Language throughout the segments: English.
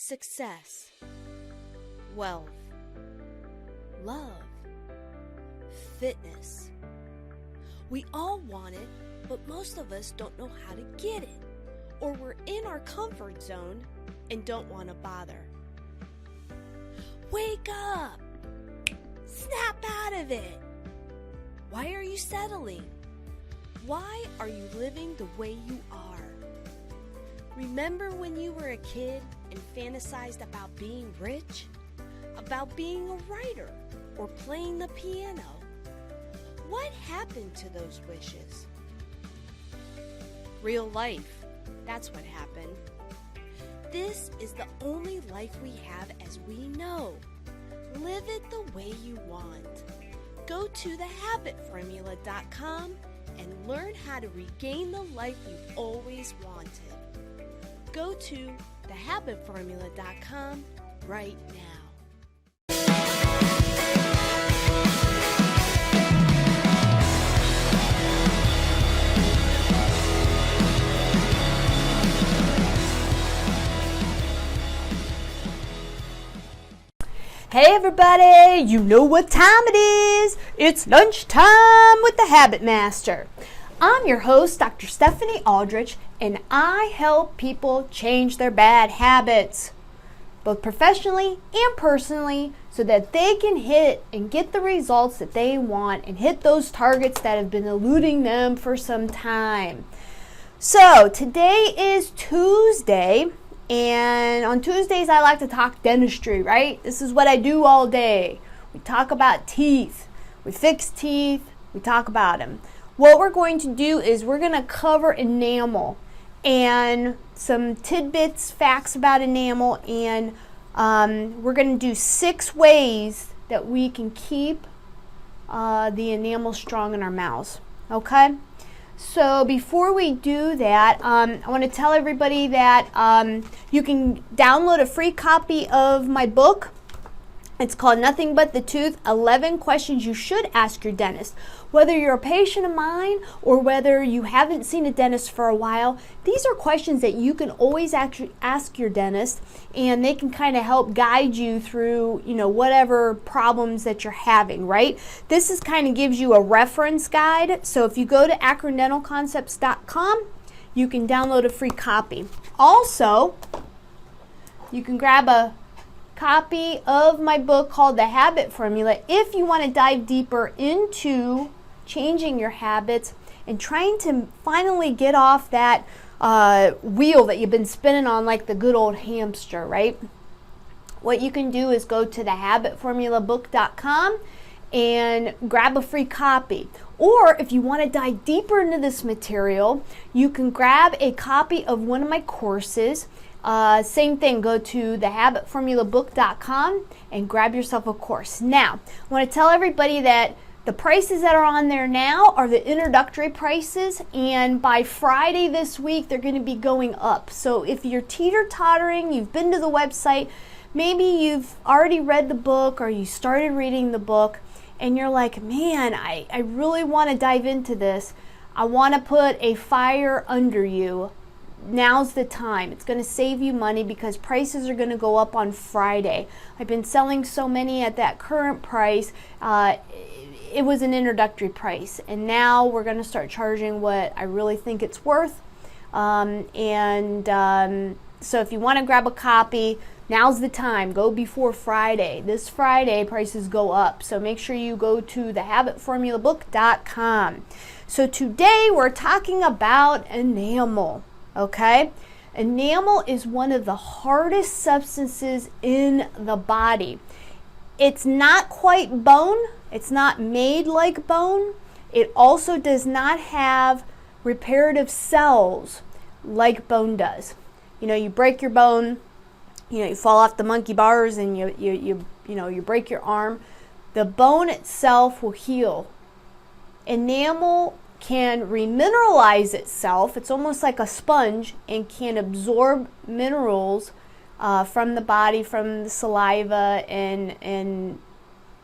success, wealth, love, fitness. We all want it, but most of us don't know how to get it, or we're in our comfort zone and don't want to bother. Wake up! Snap out of it! Why are you settling? Why are you living the way you are? Remember when you were a kid and fantasized about being rich? About being a writer or playing the piano? What happened to those wishes? Real life, that's what happened. This is the only life we have as we know. Live it the way you want. Go to thehabitformula.com and learn how to regain the life you've always wanted. Go to thehabitformula.com right now. Hey everybody, you know what time it is. It's lunchtime with the Habit Master. I'm your host, Dr. Stephanie Aldrich, and I help people change their bad habits, both professionally and personally, so that they can hit and get the results that they want and hit those targets that have been eluding them for some time. So today is Tuesday, and on Tuesdays I like to talk dentistry, right? This is what I do all day. We talk about teeth, we fix teeth, we talk about them. What we're going to do is we're going to cover enamel and some tidbits, facts about enamel, and we're going to do 6 ways that we can keep the enamel strong in our mouths, okay? So before we do that, I want to tell everybody that you can download a free copy of my book. It's called Nothing But the Tooth, 11 Questions You Should Ask Your Dentist. Whether you're a patient of mine or whether you haven't seen a dentist for a while, these are questions that you can always actually ask your dentist, and they can kind of help guide you through, whatever problems that you're having, right? This is kind of gives you a reference guide. So if you go to acrodentalconcepts.com, you can download a free copy. Also, you can grab a copy of my book called The Habit Formula if you want to dive deeper into changing your habits and trying to finally get off that wheel that you've been spinning on like the good old hamster, right? What you can do is go to thehabitformulabook.com and grab a free copy. Or if you want to dive deeper into this material, you can grab a copy of one of my courses. Same thing, go to thehabitformulabook.com and grab yourself a course. Now, I want to tell everybody that the prices that are on there now are the introductory prices, and by Friday this week, they're going to be going up. So if you're teeter-tottering, you've been to the website, maybe you've already read the book or you started reading the book, and you're like, man, I really want to dive into this. I want to put a fire under you. Now's the time. It's going to save you money because prices are going to go up on Friday. I've been selling so many at that current price. It was an introductory price, and now we're going to start charging what I really think it's worth. So if you want to grab a copy, now's the time. Go before Friday. This Friday, prices go up. So make sure you go to thehabitformulabook.com. So today we're talking about enamel. Okay? Enamel is one of the hardest substances in the body. It's not quite bone. It's not made like bone. It also does not have reparative cells like bone does. You break your bone, you fall off the monkey bars and you break your arm. The bone itself will heal. Enamel can remineralize itself. It's almost like a sponge and can absorb minerals from the body, from the saliva and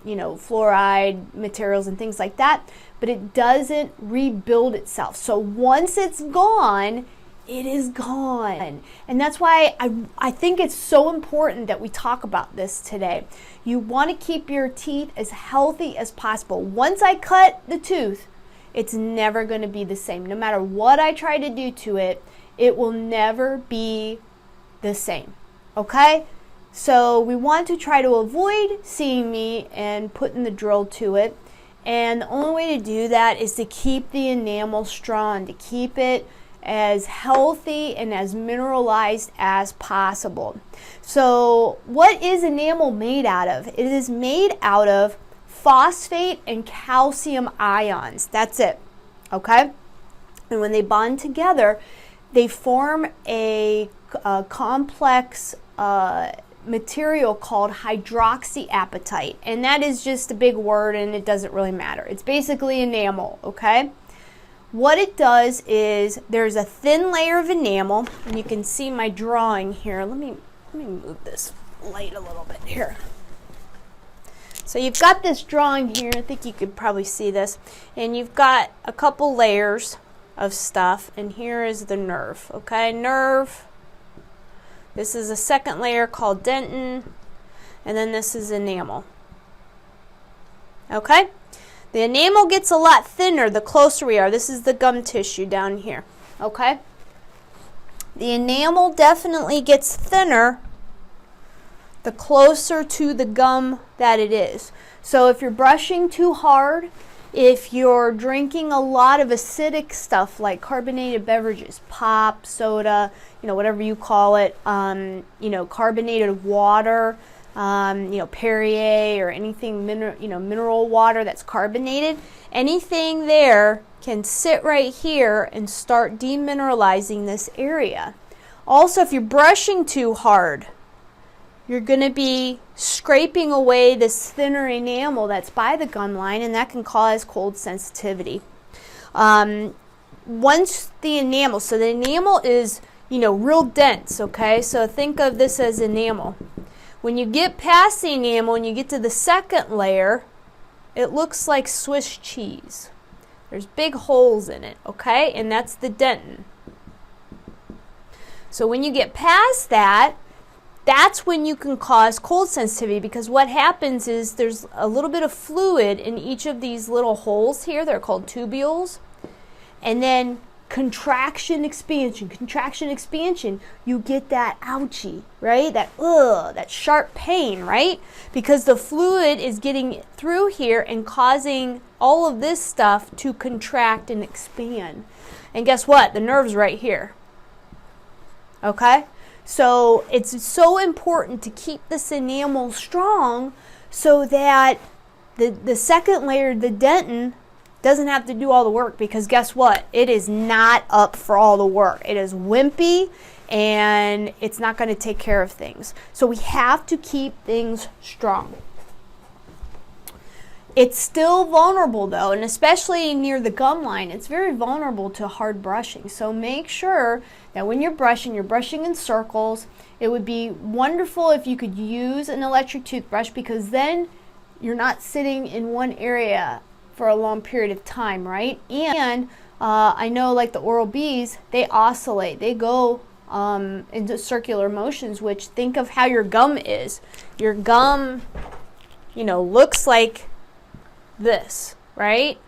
fluoride materials and things like that, but it doesn't rebuild itself. So once it's gone, it is gone. And that's why I think it's so important that we talk about this today. You want to keep your teeth as healthy as possible. Once I cut the tooth, it's never going to be the same. No matter what I try to do to it, it will never be the same. Okay? So we want to try to avoid seeing me and putting the drill to it. And the only way to do that is to keep the enamel strong, to keep it as healthy and as mineralized as possible. So what is enamel made out of? It is made out of phosphate and calcium ions. That's it. Okay? And when they bond together, they form a complex material called hydroxyapatite, and that is just a big word and it doesn't really matter. It's basically enamel, okay? What it does is there's a thin layer of enamel, and you can see my drawing here. Let me move this light a little bit here. So you've got this drawing here, I think you could probably see this, and you've got a couple layers of stuff, and here is the nerve, okay? Nerve. This is a second layer called dentin, and then this is enamel. Okay? The enamel gets a lot thinner the closer we are. This is the gum tissue down here. Okay? The enamel definitely gets thinner the closer to the gum that it is. So if you're brushing too hard, if you're drinking a lot of acidic stuff like carbonated beverages, pop, soda, whatever you call it, carbonated water, Perrier or anything mineral water that's carbonated, anything there can sit right here and start demineralizing this area. Also, if you're brushing too hard, you're going to be scraping away this thinner enamel that's by the gum line, and that can cause cold sensitivity. Once the enamel, so the enamel is, real dense, okay? So think of this as enamel. When you get past the enamel and you get to the second layer, it looks like Swiss cheese. There's big holes in it, okay? And that's the dentin. So when you get past that, that's when you can cause cold sensitivity, because what happens is there's a little bit of fluid in each of these little holes here. They're called tubules. And then contraction, expansion, you get that ouchie, right? That sharp pain, right? Because the fluid is getting through here and causing all of this stuff to contract and expand. And guess what? The nerve's right here. Okay? So it's so important to keep this enamel strong so that the second layer, the dentin, doesn't have to do all the work, because guess what? It is not up for all the work. It is wimpy and it's not going to take care of things. So we have to keep things strong. It's still vulnerable though, and especially near the gum line, it's very vulnerable to hard brushing. So make sure that when you're brushing in circles. It would be wonderful if you could use an electric toothbrush, because then you're not sitting in one area for a long period of time, right? And I know, like the Oral-B's, they oscillate. They go into circular motions, which, think of how your gum is. Your gum, looks like this, right?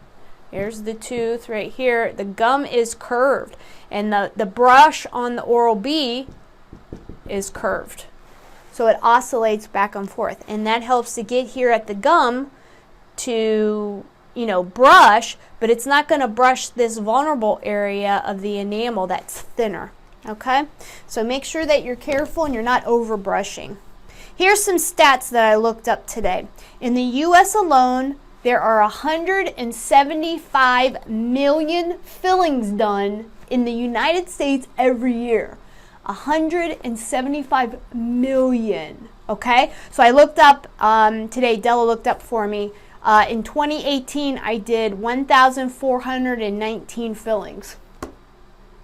Here's the tooth right here. The gum is curved, and the brush on the Oral-B is curved. So it oscillates back and forth, and that helps to get here at the gum to brush, but it's not going to brush this vulnerable area of the enamel that's thinner. Okay? So make sure that you're careful and you're not over brushing. Here's some stats that I looked up today. In the U.S. alone, there are 175 million fillings done in the United States every year. 175 million. Okay? So I looked up today, Della looked up for me. In 2018, I did 1,419 fillings.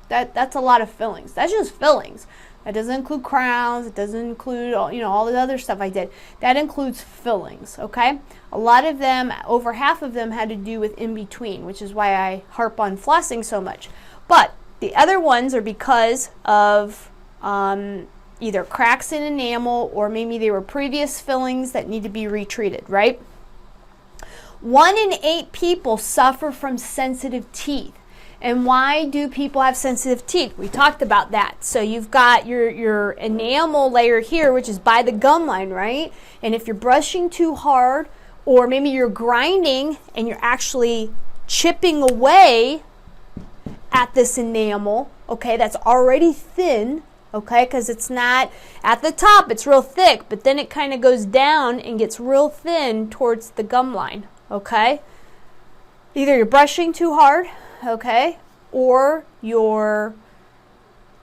That's a lot of fillings. That's just fillings. That doesn't include crowns. It doesn't include all the other stuff I did. That includes fillings. Okay, a lot of them, over half of them, had to do with in between, which is why I harp on flossing so much. But The other ones are because of either cracks in enamel, or maybe they were previous fillings that need to be retreated, right? 1 in 8 people suffer from sensitive teeth. And why do people have sensitive teeth? We talked about that. So you've got your enamel layer here, which is by the gum line, right? And if you're brushing too hard, or maybe you're grinding and you're actually chipping away at this enamel, okay, that's already thin, okay, because it's not at the top, it's real thick, but then it kind of goes down and gets real thin towards the gum line, okay? Either you're brushing too hard, okay, or you're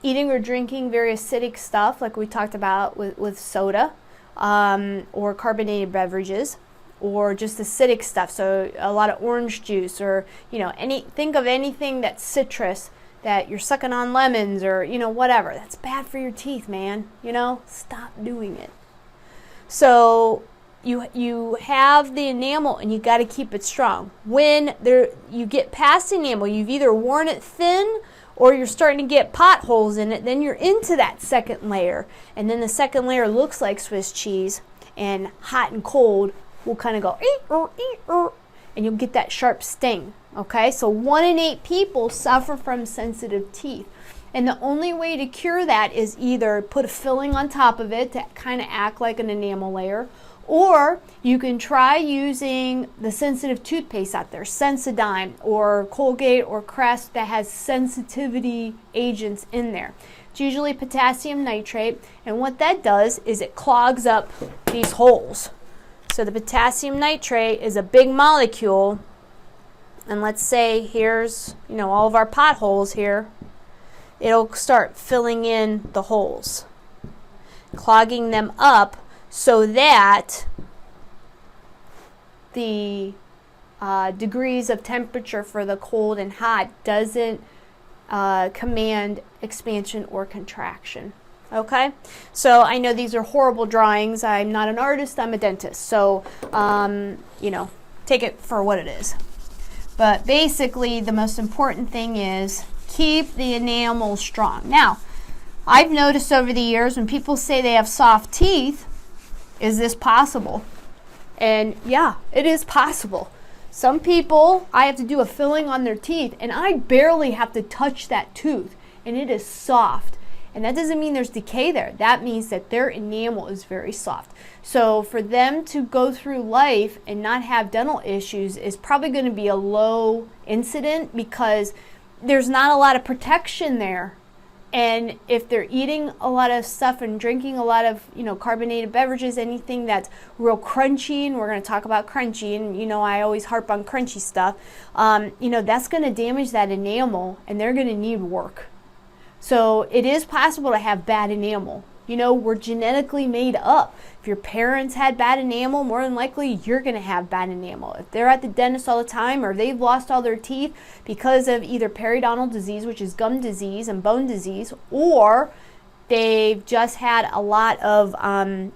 eating or drinking very acidic stuff like we talked about with soda, or carbonated beverages, or just acidic stuff, so a lot of orange juice, or think of anything that's citrus that you're sucking on, lemons, or whatever. That's bad for your teeth, man. Stop doing it. So you have the enamel and you got to keep it strong. When you get past the enamel, you've either worn it thin or you're starting to get potholes in it, then you're into that second layer. And then the second layer looks like Swiss cheese, and hot and cold will kind of go, and you'll get that sharp sting. Okay, so 1 in 8 people suffer from sensitive teeth. And the only way to cure that is either put a filling on top of it to kind of act like an enamel layer, or you can try using the sensitive toothpaste out there, Sensodyne or Colgate or Crest, that has sensitivity agents in there. It's usually potassium nitrate, and what that does is it clogs up these holes. So the potassium nitrate is a big molecule, and let's say here's all of our potholes here. It'll start filling in the holes, clogging them up, so that the degrees of temperature for the cold and hot doesn't command expansion or contraction. Okay, so I know these are horrible drawings. I'm not an artist, I'm a dentist, so take it for what it is. But basically the most important thing is keep the enamel strong. Now, I've noticed over the years when people say they have soft teeth, is this possible? And yeah, it is possible. Some people, I have to do a filling on their teeth and I barely have to touch that tooth and it is soft. And that doesn't mean there's decay there. That means that their enamel is very soft. So for them to go through life and not have dental issues is probably going to be a low incident, because there's not a lot of protection there. And if they're eating a lot of stuff and drinking a lot of, carbonated beverages, anything that's real crunchy, and we're going to talk about crunchy, and I always harp on crunchy stuff, that's going to damage that enamel and they're going to need work. So it is possible to have bad enamel. We're genetically made up. If your parents had bad enamel, more than likely you're going to have bad enamel. If they're at the dentist all the time, or they've lost all their teeth because of either periodontal disease, which is gum disease and bone disease, or they've just had a lot of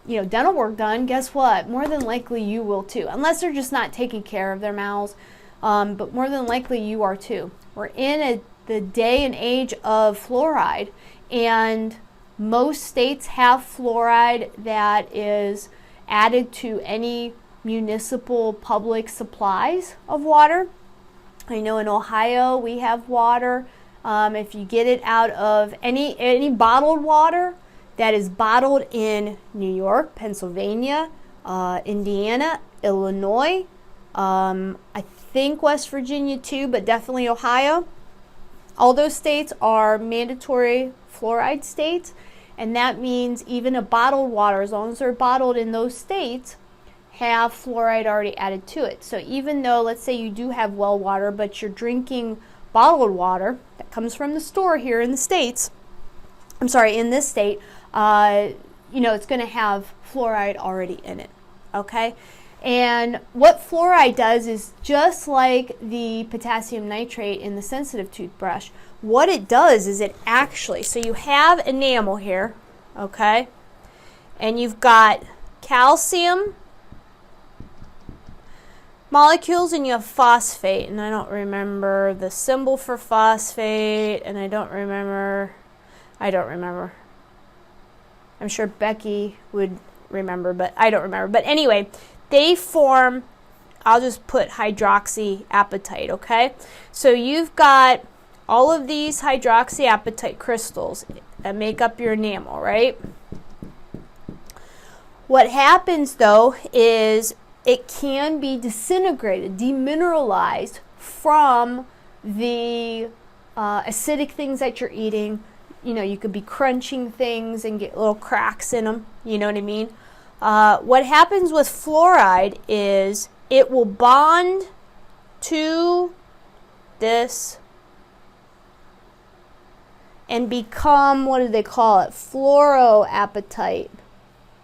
dental work done, guess what? More than likely you will too, unless they're just not taking care of their mouths. But more than likely you are too. We're in the day and age of fluoride, and most states have fluoride that is added to any municipal public supplies of water. I know in Ohio we have water. If you get it out of any bottled water that is bottled in New York, Pennsylvania, Indiana, Illinois, I think West Virginia too, but definitely Ohio. All those states are mandatory fluoride states, and that means even a bottled water, as long as they're bottled in those states, have fluoride already added to it. So even though, let's say you do have well water, but you're drinking bottled water that comes from the store here in the States, in this state, it's going to have fluoride already in it, okay? And what fluoride does is, just like the potassium nitrate in the sensitive toothbrush, what it does is it actually, so you have enamel here, okay, and you've got calcium molecules, and you have phosphate, and I don't remember the symbol for phosphate, and I don't remember. I'm sure Becky would remember, but I don't remember. But anyway, they form, I'll just put hydroxyapatite, okay? So you've got all of these hydroxyapatite crystals that make up your enamel, right? What happens though is it can be disintegrated, demineralized from the acidic things that you're eating. You know, you could be crunching things and get little cracks in them, you know what I mean? What happens with fluoride is it will bond to this and become, what do they call it? Fluoroapatite.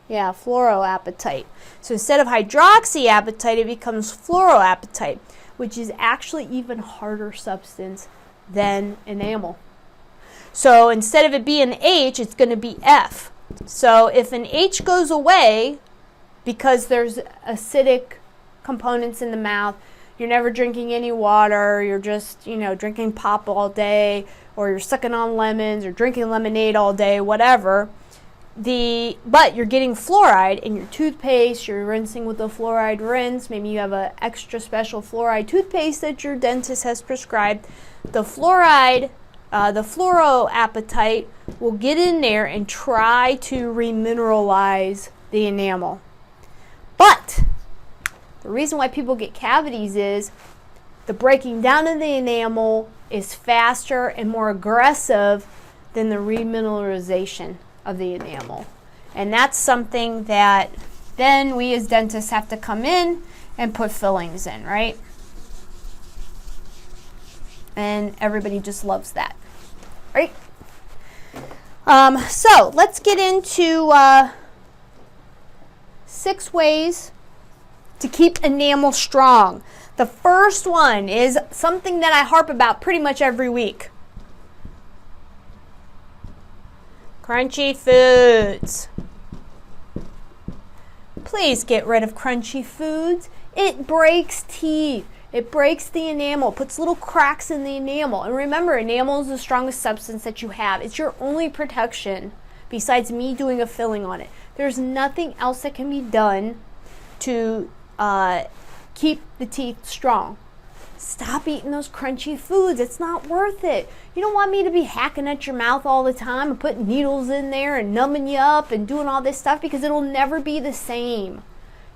Yeah, fluoroapatite. So instead of hydroxyapatite, it becomes fluoroapatite, which is actually even harder substance than enamel. So instead of it being H, it's going to be F. So if an H goes away because there's acidic components in the mouth, you're never drinking any water, you're just, drinking pop all day, or you're sucking on lemons or drinking lemonade all day, whatever. But you're getting fluoride in your toothpaste, you're rinsing with a fluoride rinse, maybe you have an extra special fluoride toothpaste that your dentist has prescribed. The fluoride, the fluoroapatite will get in there and try to remineralize the enamel. But the reason why people get cavities is the breaking down of the enamel is faster and more aggressive than the remineralization of the enamel. And that's something that then we as dentists have to come in and put fillings in, right? And everybody just loves that, right? So let's get into 6 ways to keep enamel strong. The first one is something that I harp about pretty much every week. Crunchy foods. Please get rid of crunchy foods. It breaks teeth. It breaks the enamel, puts little cracks in the enamel. And remember, enamel is the strongest substance that you have. It's your only protection besides me doing a filling on it. There's nothing else that can be done to keep the teeth strong. Stop eating those crunchy foods. It's not worth it. You don't want me to be hacking at your mouth all the time and putting needles in there and numbing you up and doing all this stuff, because it'll never be the same.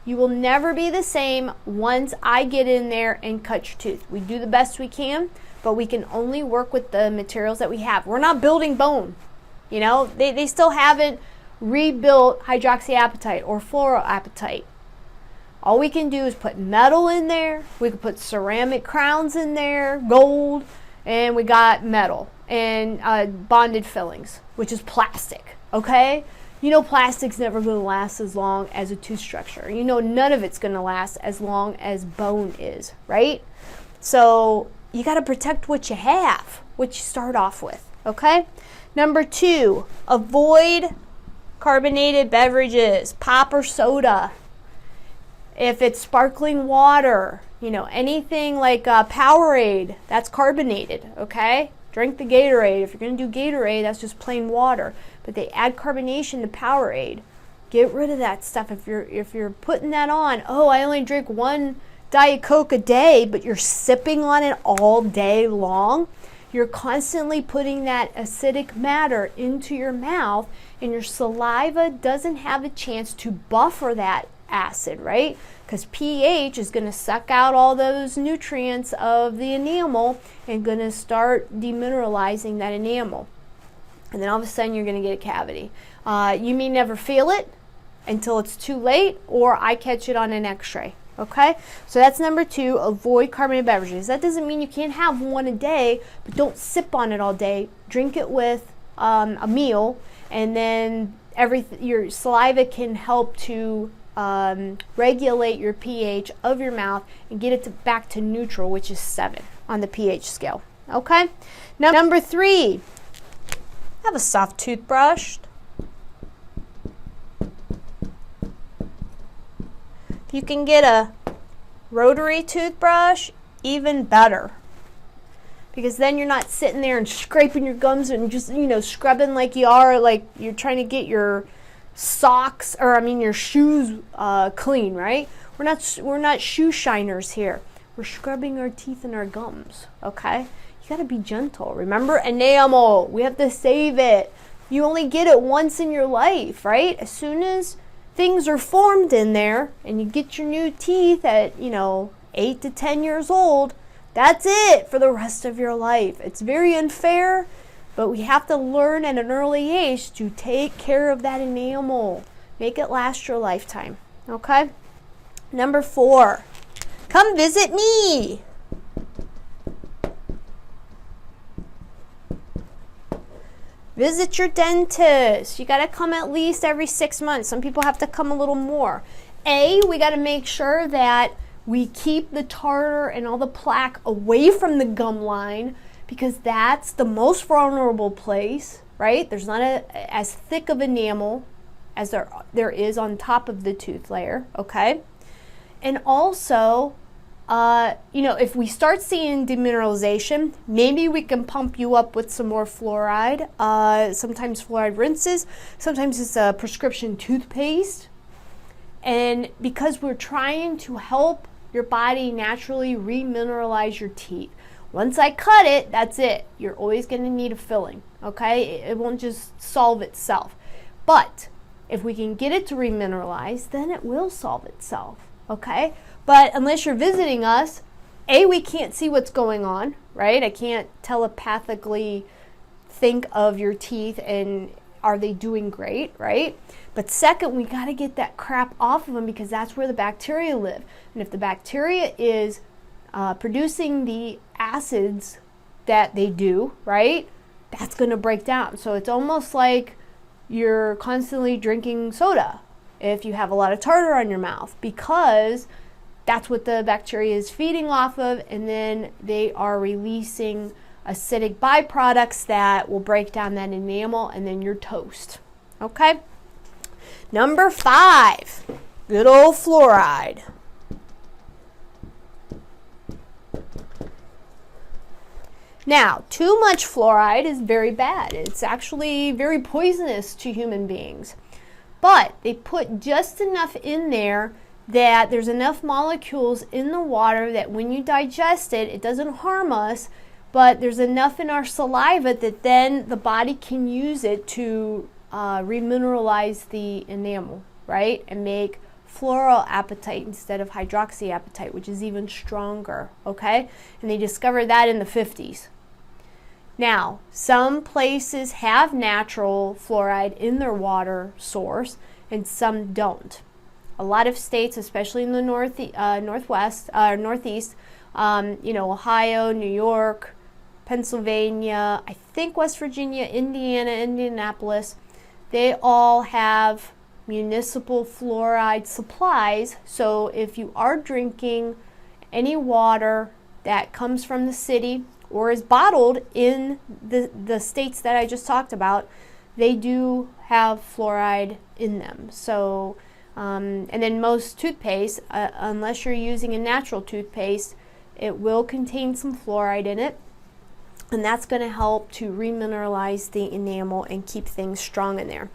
You will never be the same once I get in there and cut your tooth. We do the best we can, but we can only work with the materials that we have. We're not building bone. They still haven't rebuilt hydroxyapatite or fluoroapatite. All we can do is put metal in there. We can put ceramic crowns in there, gold, and we got metal and bonded fillings, which is plastic, okay? Plastic's never going to last as long as a tooth structure. None of it's going to last as long as bone is, right? So you got to protect what you have, what you start off with, okay? Number 2, avoid carbonated beverages, pop or soda. If it's sparkling water, anything like Powerade, that's carbonated, okay? Drink the Gatorade. If you're going to do Gatorade, that's just plain water. But they add carbonation to Powerade. Get rid of that stuff. If you're putting that on, I only drink 1 Diet Coke a day, but you're sipping on it all day long, you're constantly putting that acidic matter into your mouth, and your saliva doesn't have a chance to buffer that acid, right? Because pH is going to suck out all those nutrients of the enamel and going to start demineralizing that enamel. And then all of a sudden you're going to get a cavity. You may never feel it until it's too late, or I catch it on an x-ray. Okay? So that's number 2, avoid carbonated beverages. That doesn't mean you can't have 1 a day, but don't sip on it all day. Drink it with a meal, and then your saliva can help to regulate your pH of your mouth and get it back to neutral, which is 7 on the pH scale. Okay? Now, number 3, have a soft toothbrush. If you can get a Rotary toothbrush, even better. Because then you're not sitting there and scraping your gums and just, scrubbing like you are, like you're trying to get your socks, your shoes clean, right? We're not shoe shiners here. We're scrubbing our teeth and our gums, okay? You gotta be gentle. Remember, enamel, we have to save it. You only get it once in your life, right? As soon as things are formed in there and you get your new teeth at, 8 to 10 years old, that's it for the rest of your life. It's very unfair, but we have to learn at an early age to take care of that enamel. Make it last your lifetime, okay? Number 4, come visit me. Visit your dentist. You got to come at least every 6 months. Some people have to come a little more. We got to make sure that we keep the tartar and all the plaque away from the gum line, because that's the most vulnerable place, right? There's not as thick of enamel as there is on top of the tooth layer, okay? And also, if we start seeing demineralization, maybe we can pump you up with some more fluoride. Sometimes fluoride rinses, sometimes it's a prescription toothpaste. And because we're trying to help your body naturally remineralize your teeth. Once I cut it, that's it. You're always going to need a filling, okay? It won't just solve itself. But if we can get it to remineralize, then it will solve itself, okay? But unless you're visiting us, we can't see what's going on, right? I can't telepathically think of your teeth and are they doing great, right? But second, we got to get that crap off of them, because that's where the bacteria live. And if the bacteria is producing the acids that they do, right, that's going to break down. So it's almost like you're constantly drinking soda if you have a lot of tartar on your mouth, because that's what the bacteria is feeding off of, and then they are releasing acidic byproducts that will break down that enamel, and then you're toast. Okay? Number 5, good old fluoride. Now, too much fluoride is very bad. It's actually very poisonous to human beings. But they put just enough in there that there's enough molecules in the water that when you digest it, it doesn't harm us, but there's enough in our saliva that then the body can use it to remineralize the enamel, right? And make fluoroapatite instead of hydroxyapatite, which is even stronger, okay? And they discovered that in the 50s. Now, some places have natural fluoride in their water source and some don't. A lot of states, especially in the northeast, Ohio, New York, Pennsylvania, I think West Virginia, Indiana, Indianapolis, they all have municipal fluoride supplies. So if you are drinking any water that comes from the city or is bottled in the states that I just talked about, they do have fluoride in them. So, and then most toothpaste, unless you're using a natural toothpaste, it will contain some fluoride in it. And that's going to help to remineralize the enamel and keep things strong in there.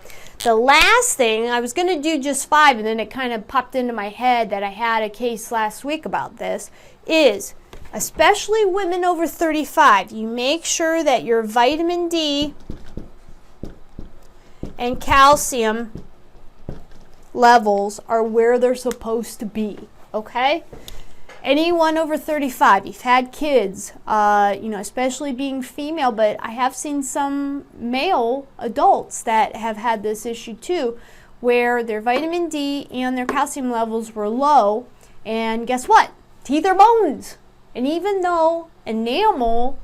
The last thing, I was going to do just 5, and then it kind of popped into my head that I had a case last week about this, is especially women over 35, you make sure that your vitamin D and calcium levels are where they're supposed to be, okay? Anyone over 35, you've had kids, especially being female, but I have seen some male adults that have had this issue too, where their vitamin D and their calcium levels were low, and guess what? Teeth are bones. And even though enamel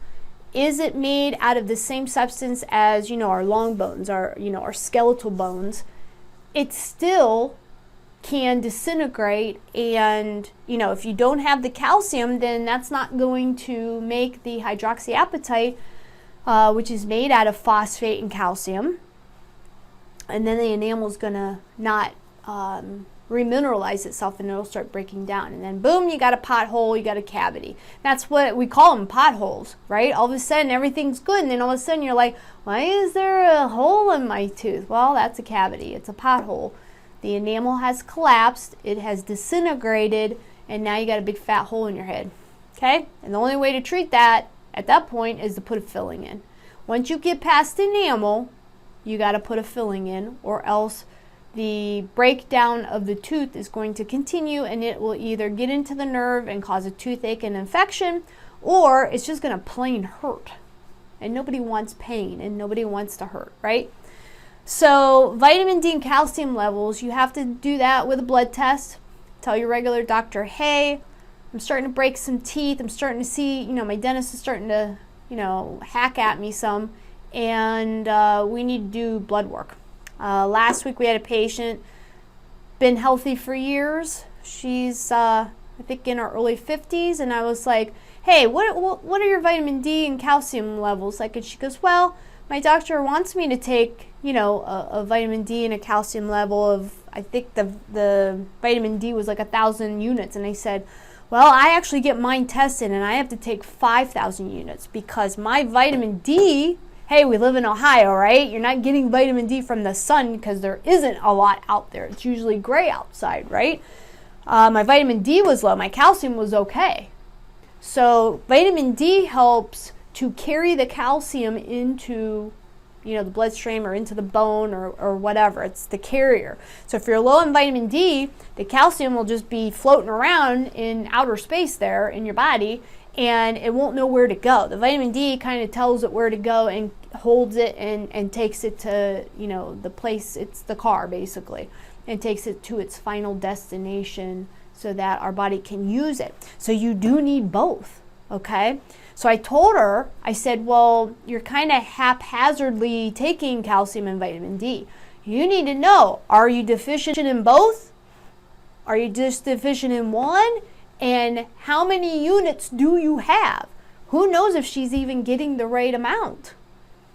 isn't made out of the same substance as, our long bones, our skeletal bones, it still can disintegrate, and if you don't have the calcium, then that's not going to make the hydroxyapatite, which is made out of phosphate and calcium, and then the enamel is going to not remineralize itself, and it'll start breaking down. And then boom, you got a pothole, you got a cavity. That's what we call them, potholes, right? All of a sudden everything's good, and then all of a sudden you're like, why is there a hole in my tooth? Well, that's a cavity. It's a pothole. The enamel has collapsed, it has disintegrated, and now you got a big fat hole in your head. Okay? And the only way to treat that at that point is to put a filling in. Once you get past enamel, you got to put a filling in, or else the breakdown of the tooth is going to continue, and it will either get into the nerve and cause a toothache and infection, or it's just going to plain hurt. And nobody wants pain, and nobody wants to hurt, right? So vitamin D and calcium levels, you have to do that with a blood test. Tell your regular doctor, hey, I'm starting to break some teeth. I'm starting to see, my dentist is starting to, hack at me some, and we need to do blood work. Last week we had a patient, been healthy for years. She's, I think, in her early 50s, and I was like, hey, what are your vitamin D and calcium levels like? And she goes, well, my doctor wants me to take, a vitamin D and a calcium level of, I think the vitamin D was like 1,000 units. And I said, well, I actually get mine tested, and I have to take 5,000 units because my vitamin D, hey, we live in Ohio, right? You're not getting vitamin D from the sun because there isn't a lot out there. It's usually gray outside, right? My vitamin D was low. My calcium was okay. So vitamin D helps to carry the calcium into, the bloodstream or into the bone or whatever. It's the carrier. So if you're low in vitamin D, the calcium will just be floating around in outer space there in your body, and it won't know where to go. The vitamin D kind of tells it where to go and holds it and takes it to, the place, it's the car basically, and takes it to its final destination so that our body can use it. So you do need both, okay? So I told her, I said, well, you're kind of haphazardly taking calcium and vitamin D. You need to know, are you deficient in both? Are you just deficient in one? And how many units do you have? Who knows if she's even getting the right amount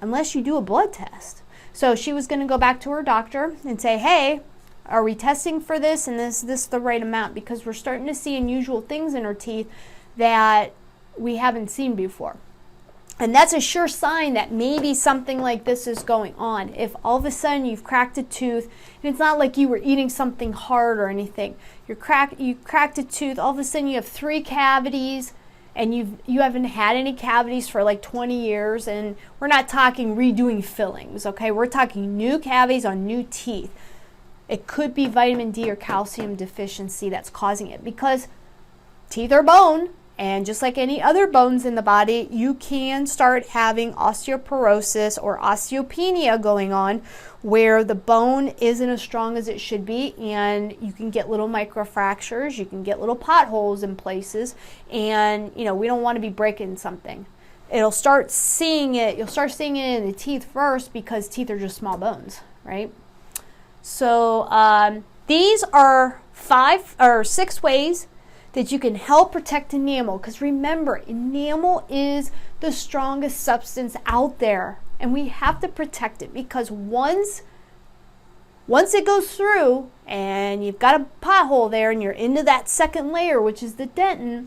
unless you do a blood test. So she was going to go back to her doctor and say, hey, are we testing for this, and is this the right amount? Because we're starting to see unusual things in her teeth that we haven't seen before. And that's a sure sign that maybe something like this is going on. If all of a sudden you've cracked a tooth, and it's not like you were eating something hard or anything. You cracked a tooth, all of a sudden you have 3 cavities, and you haven't had any cavities for like 20 years, and we're not talking redoing fillings, okay? We're talking new cavities on new teeth. It could be vitamin D or calcium deficiency that's causing it, because teeth are bone, and just like any other bones in the body, you can start having osteoporosis or osteopenia going on, where the bone isn't as strong as it should be, and you can get little microfractures, you can get little potholes in places, and we don't want to be breaking something. You'll start seeing it in the teeth first, because teeth are just small bones, right? So these are 5 or 6 ways that you can help protect enamel, because remember, enamel is the strongest substance out there, and we have to protect it, because once it goes through and you've got a pothole there and you're into that second layer, which is the dentin,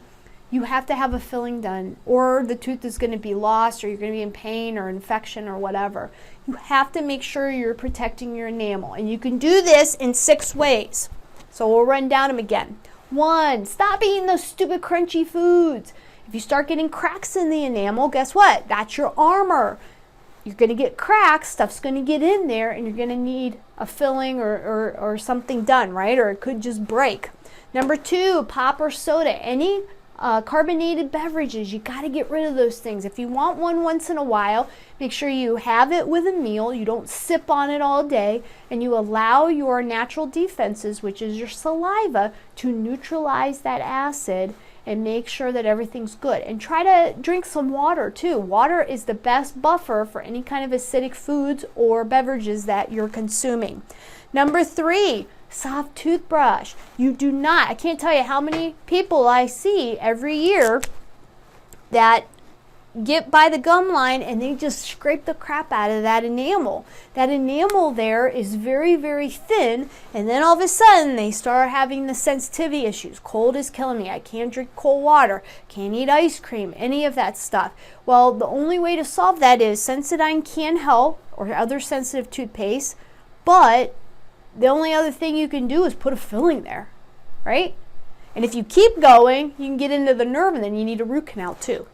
you have to have a filling done, or the tooth is going to be lost, or you're going to be in pain or infection or whatever. You have to make sure you're protecting your enamel, and you can do this in 6 ways. So we'll run down them again. 1, stop eating those stupid crunchy foods. If you start getting cracks in the enamel, guess what? That's your armor. You're going to get cracks, stuff's going to get in there, and you're going to need a filling or something done, right? Or it could just break. Number 2, pop or soda. Any carbonated beverages, you got to get rid of those things. If you want one once in a while, make sure you have it with a meal, you don't sip on it all day, and you allow your natural defenses, which is your saliva, to neutralize that acid and make sure that everything's good. And try to drink some water too. Water is the best buffer for any kind of acidic foods or beverages that you're consuming. Number 3, soft toothbrush. I can't tell you how many people I see every year that get by the gum line and they just scrape the crap out of that enamel. That enamel there is very, very thin, and then all of a sudden they start having the sensitivity issues. Cold is killing me. I can't drink cold water, can't eat ice cream, any of that stuff. Well, the only way to solve that is Sensodyne can help, or other sensitive toothpaste, but the only other thing you can do is put a filling there, right? And if you keep going, you can get into the nerve, and then you need a root canal too.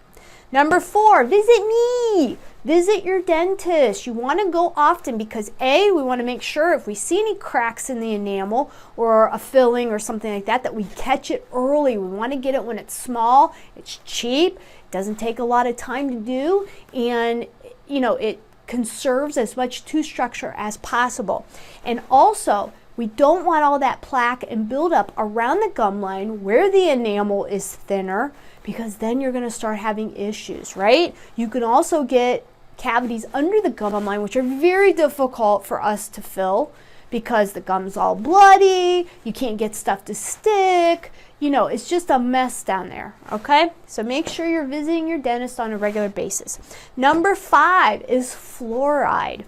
Number 4, visit me. Visit your dentist. You want to go often because A, we want to make sure if we see any cracks in the enamel or a filling or something like that, that we catch it early. We want to get it when it's small, it's cheap, it doesn't take a lot of time to do, and it conserves as much tooth structure as possible. And also, we don't want all that plaque and buildup around the gum line where the enamel is thinner, because then you're going to start having issues, right? You can also get cavities under the gum line, which are very difficult for us to fill because the gum's all bloody, you can't get stuff to stick, it's just a mess down there, okay? So make sure you're visiting your dentist on a regular basis. Number 5 is fluoride.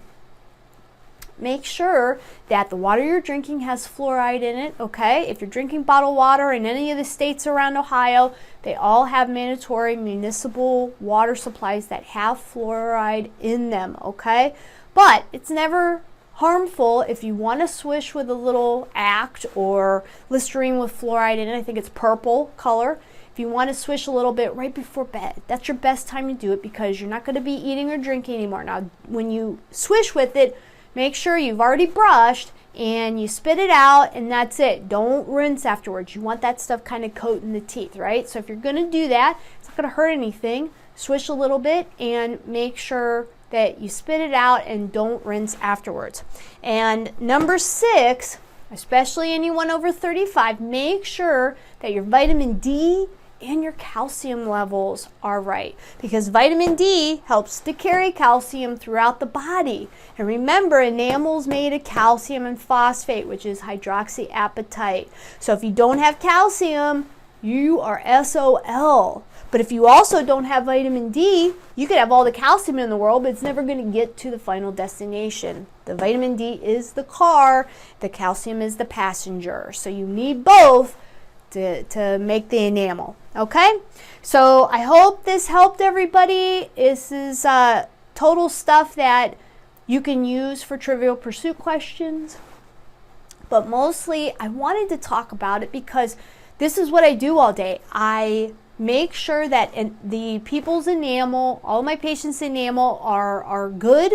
Make sure that the water you're drinking has fluoride in it, okay? If you're drinking bottled water in any of the states around Ohio, they all have mandatory municipal water supplies that have fluoride in them, okay? But it's never harmful if you want to swish with a little Act or Listerine with fluoride in it. I think it's purple color. If you want to swish a little bit right before bed, that's your best time to do it because you're not going to be eating or drinking anymore. Now, when you swish with it, make sure you've already brushed and you spit it out, and that's it. Don't rinse afterwards. You want that stuff kind of coating the teeth, right? So if you're going to do that, it's not going to hurt anything. Swish a little bit and make sure that you spit it out and don't rinse afterwards. And number 6, especially anyone over 35, make sure that your vitamin D and your calcium levels are right, because vitamin D helps to carry calcium throughout the body. And remember, enamel's made of calcium and phosphate, which is hydroxyapatite. So if you don't have calcium, you are SOL. But if you also don't have vitamin D, you could have all the calcium in the world, but it's never going to get to the final destination. The vitamin D is the car, the calcium is the passenger. So you need both to make the enamel, okay? So I hope this helped everybody. This is total stuff that you can use for Trivial Pursuit questions. But mostly I wanted to talk about it because this is what I do all day. I make sure that the people's enamel, all my patients' enamel are good.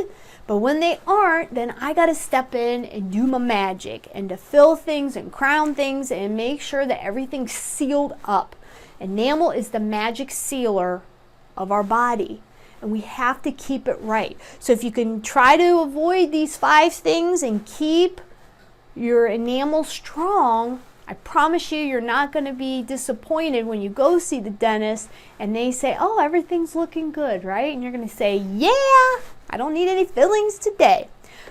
But when they aren't, then I got to step in and do my magic and to fill things and crown things and make sure that everything's sealed up. Enamel is the magic sealer of our body, and we have to keep it right. So if you can try to avoid these 5 things and keep your enamel strong, I promise you're not going to be disappointed when you go see the dentist and they say, oh, everything's looking good, right? And you're going to say, yeah, I don't need any fillings today.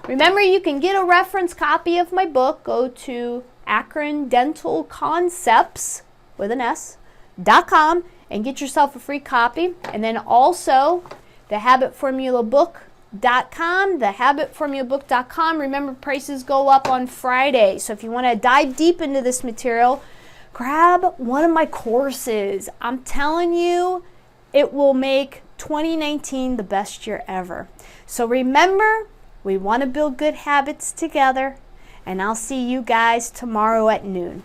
Remember, you can get a reference copy of my book. Go to akrondentalconcepts with an S.com and get yourself a free copy. And then also thehabitformulabook.com, thehabitformulabook.com. Remember, prices go up on Friday. So if you want to dive deep into this material, grab one of my courses. I'm telling you, it will make 2019 the best year ever. So remember, we want to build good habits together, and I'll see you guys tomorrow at noon.